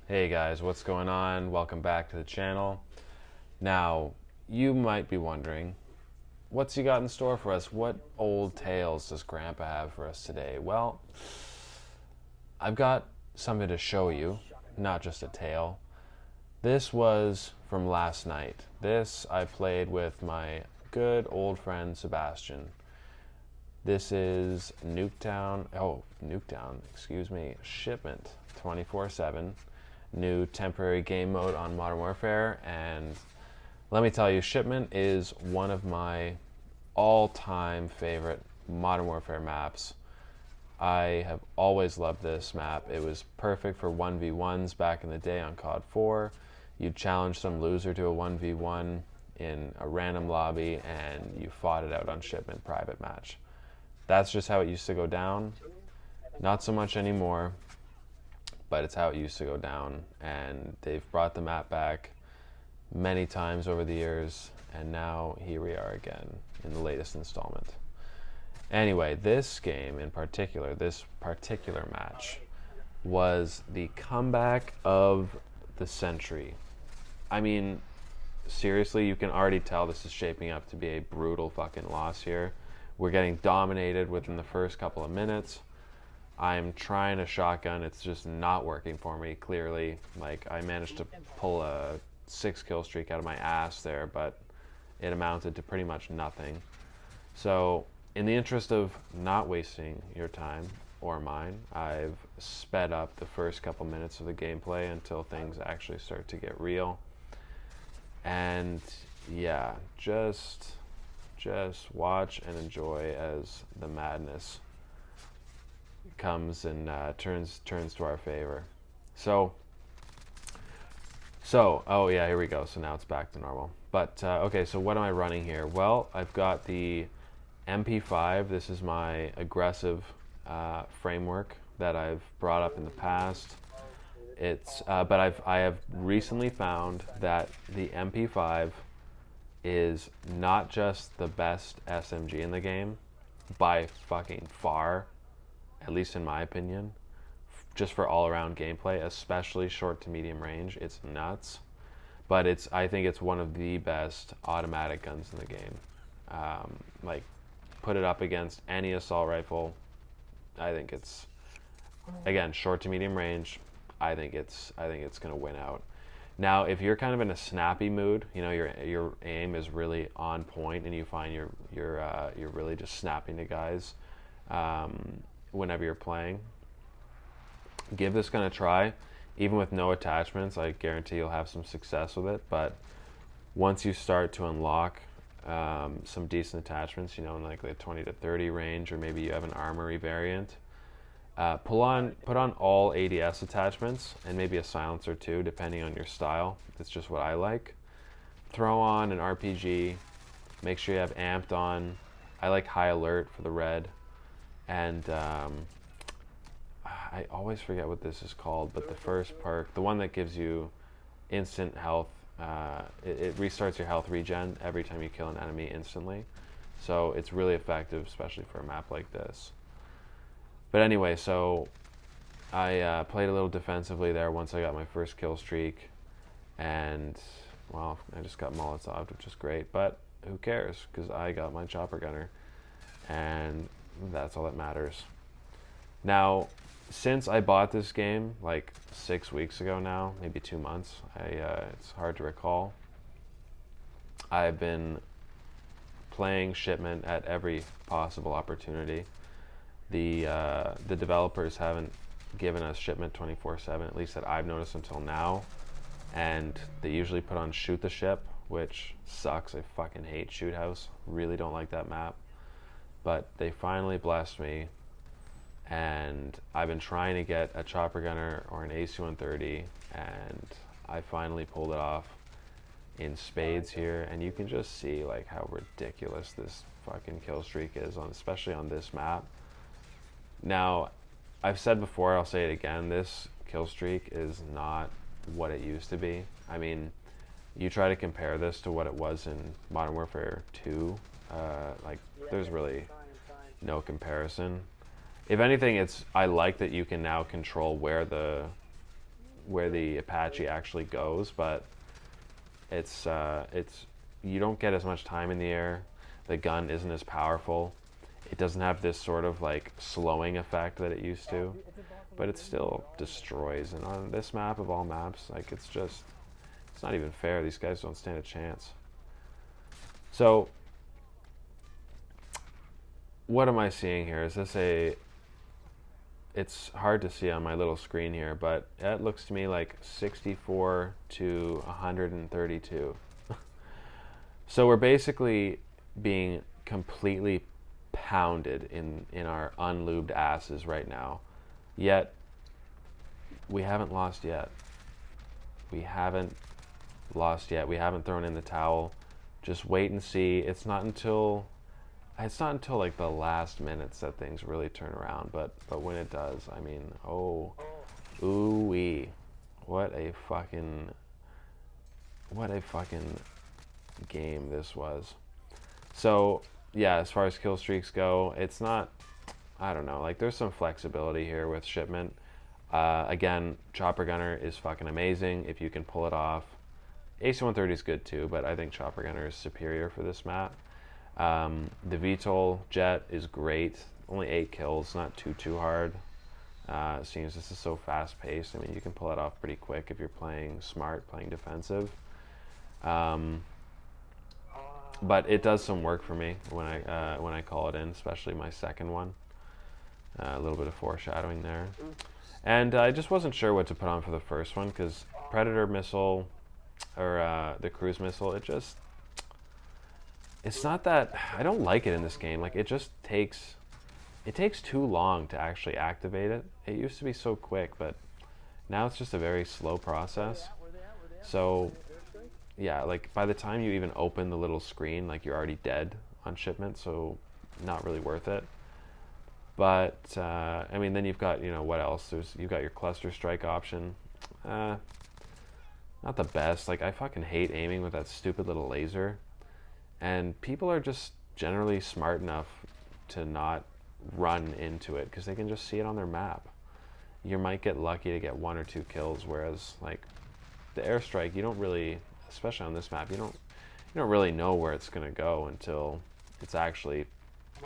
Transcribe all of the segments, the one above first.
Hey guys, what's going on? Welcome back to the channel. Now, you might be wondering, what's he got in store for us? What old tales does Grandpa have for us today? Well, I've got something to show you, not just a tale. This was from last night. This I played with my good old friend Sebastian. This is Shipment 24/7. New temporary game mode on Modern Warfare, and let me tell you, Shipment is one of my all-time favorite Modern Warfare maps. I have always loved this map. It was perfect for 1v1s back in the day on COD 4. You'd challenge some loser to a 1v1 in a random lobby, and you fought it out on Shipment private match. That's just how it used to go down. Not so much anymore, but it's how it used to go down, and they've brought the map back many times over the years, and now here we are again in the latest installment. Anyway, this game in particular, this particular match, was the comeback of the century. I mean, seriously, you can already tell this is shaping up to be a brutal fucking loss here. We're getting dominated within the first couple of minutes. I'm trying a shotgun, it's just not working for me, clearly. Like, I managed to pull a 6-kill streak out of my ass there, but it amounted to pretty much nothing. So, in the interest of not wasting your time or mine, I've sped up the first couple minutes of the gameplay until things actually start to get real. And yeah, just watch and enjoy as the madness comes and turns to our favor. So oh yeah, here we go. So now it's back to normal. But okay, so what am I running here? Well, I've got the MP5. This is my aggressive framework that I've brought up in the past. It's but I have recently found that the MP5 is not just the best SMG in the game by fucking far, at least in my opinion, just for all-around gameplay, especially short to medium range. It's nuts, but I think it's one of the best automatic guns in the game. Like, put it up against any assault rifle. I think it's, again, short to medium range. I think it's gonna win out. Now, if you're kind of in a snappy mood, you know, your aim is really on point, and you find you're really just snapping to guys whenever you're playing, give this gun a try. Even with no attachments, I guarantee you'll have some success with it. But once you start to unlock some decent attachments, you know, in like the 20 to 30 range, or maybe you have an armory variant, put on all ADS attachments and maybe a silencer too, depending on your style. That's just what I like. Throw on an RPG. Make sure you have amped on. I like high alert for the red. And I always forget what this is called, but the first perk, the one that gives you instant health, it restarts your health regen every time you kill an enemy instantly. So it's really effective, especially for a map like this. But anyway, so I played a little defensively there once I got my first kill streak, and well, I just got Molotov, which is great, but who cares, because I got my chopper gunner, and that's all that matters. Now, since I bought this game like 6 weeks ago now, maybe 2 months, it's hard to recall, I've been playing Shipment at every possible opportunity. The developers haven't given us Shipment 24/7, at least that I've noticed until now, and they usually put on Shoot the Ship, which sucks. I fucking hate Shoot House, really don't like that map. But they finally blessed me, and I've been trying to get a chopper gunner or an AC-130, and I finally pulled it off in spades here, and you can just see like how ridiculous this fucking kill streak is, especially on this map. Now, I've said before, I'll say it again, this kill streak is not what it used to be. I mean, you try to compare this to what it was in Modern Warfare 2, like, there's really no comparison. If anything, I like that you can now control where the where the Apache actually goes, but it's you don't get as much time in the air. The gun isn't as powerful. It doesn't have this sort of like slowing effect that it used to, but it still destroys. And on this map of all maps, like it's not even fair. These guys don't stand a chance. So what am I seeing here? Is this it's hard to see on my little screen here, but it looks to me like 64 to 132. So we're basically being completely pounded in our unlubed asses right now. Yet we haven't lost yet. We haven't lost yet. We haven't thrown in the towel. Just wait and see. It's not until like the last minutes that things really turn around, but when it does, I mean, oh, ooh-wee. What a fucking game this was. So yeah, as far as kill streaks go, it's not, I don't know, like there's some flexibility here with Shipment. Again, Chopper Gunner is fucking amazing if you can pull it off. AC-130 is good too, but I think Chopper Gunner is superior for this map. The VTOL jet is great. Only 8 kills, not too hard. It seems this is so fast paced. I mean, you can pull it off pretty quick if you're playing smart, playing defensive. But it does some work for me when I call it in, especially my second one. A little bit of foreshadowing there. And I just wasn't sure what to put on for the first one, because Predator missile, or the cruise missile, it's not that, I don't like it in this game. Like, it takes too long to actually activate it. It used to be so quick, but now it's just a very slow process. So yeah, like by the time you even open the little screen, like you're already dead on Shipment, so not really worth it. But I mean, then you've got, you know, what else? You've got your cluster strike option. Not the best. Like, I fucking hate aiming with that stupid little laser. And people are just generally smart enough to not run into it because they can just see it on their map. You might get lucky to get 1 or 2 kills, whereas like the airstrike, you don't really, especially on this map, you don't really know where it's gonna go until it's actually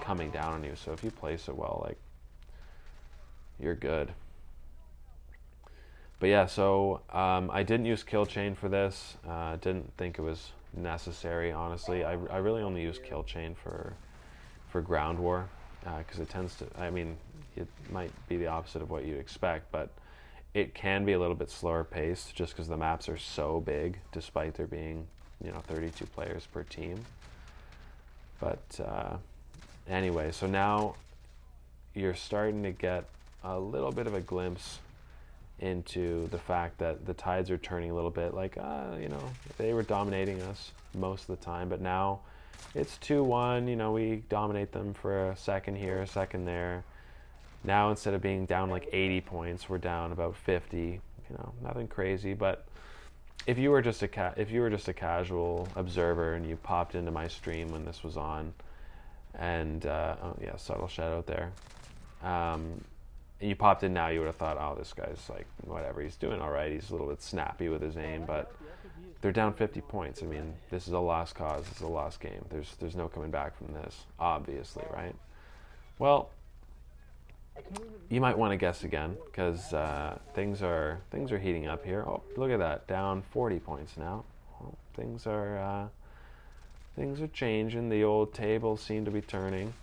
coming down on you. So if you place it well, like, you're good. But yeah, so I didn't use kill chain for this. Didn't think it was necessary, honestly. I really only use kill chain for ground war, because it tends to, I mean, it might be the opposite of what you'd expect, but it can be a little bit slower paced just because the maps are so big, despite there being, you know, 32 players per team. But anyway, so now you're starting to get a little bit of a glimpse into the fact that the tides are turning a little bit. Like, you know, they were dominating us most of the time, but now it's 2-1. You know, we dominate them for a second here, a second there. Now, instead of being down like 80 points, we're down about 50. You know, nothing crazy. But if you were just a casual observer and you popped into my stream when this was on, and oh yeah, subtle shadow there. And you popped in now, you would have thought, oh, this guy's like, whatever, he's doing all right. He's a little bit snappy with his aim, but they're down 50 points. I mean, this is a lost cause. This is a lost game. There's no coming back from this, obviously, right? Well, you might want to guess again, because things are heating up here. Oh, look at that, down 40 points now. Well, things are changing. The old tables seem to be turning.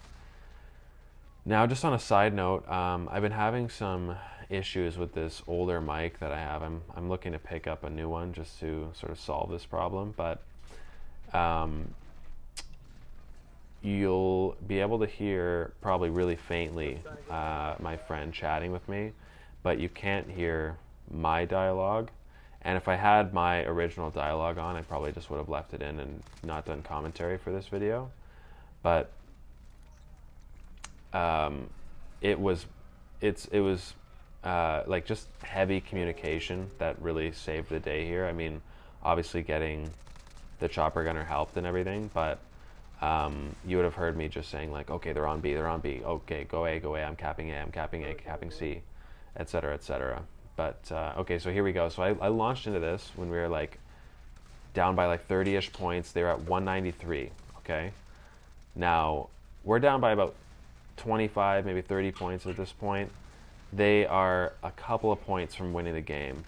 Now, just on a side note, I've been having some issues with this older mic that I have. I'm looking to pick up a new one just to sort of solve this problem, but you'll be able to hear probably really faintly my friend chatting with me, but you can't hear my dialogue. And if I had my original dialogue on, I probably just would have left it in and not done commentary for this video. But it was like just heavy communication that really saved the day here. I mean, obviously getting the chopper gunner helped and everything, but you would have heard me just saying like, okay, they're on B, okay, go A, I'm capping A, I'm capping A, capping C, etc., etc. But okay, so here we go. So I launched into this when we were like down by like 30-ish points. They were at 193. Okay, now we're down by about 25, maybe 30 points at this point. They are a couple of points from winning the game,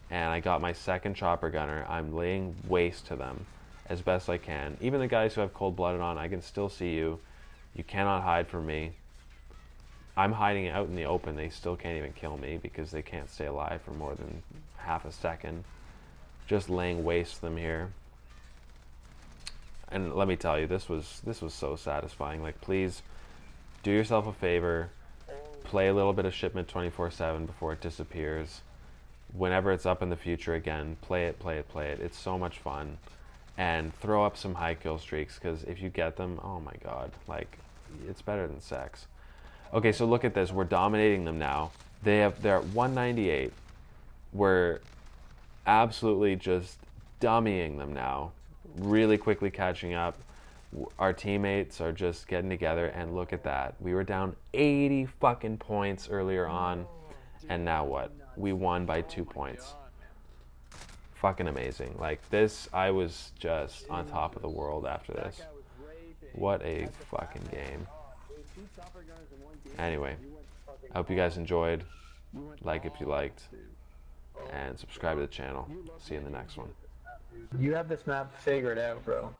and I got my second chopper gunner. I'm laying waste to them as best I can. Even the guys who have cold-blooded on, I can still see you. You cannot hide from me. I'm hiding out in the open. They still can't even kill me because they can't stay alive for more than half a second. Just laying waste to them here. And let me tell you, this was so satisfying. Like, please do yourself a favor. Play a little bit of Shipment 24/7 before it disappears. Whenever it's up in the future again, play it, play it, play it. It's so much fun. And throw up some high kill streaks, because if you get them, oh my god, like, it's better than sex. Okay, so look at this. We're dominating them now. They're at 198. We're absolutely just dummying them now. Really quickly catching up. Our teammates are just getting together, and look at that. We were down 80 fucking points earlier on, and now what? We won by 2 points. Fucking amazing. Like this, I was just on top of the world after this. What a fucking game. Anyway, I hope you guys enjoyed. Like if you liked, and subscribe to the channel. See you in the next one. You have this map figured out, bro.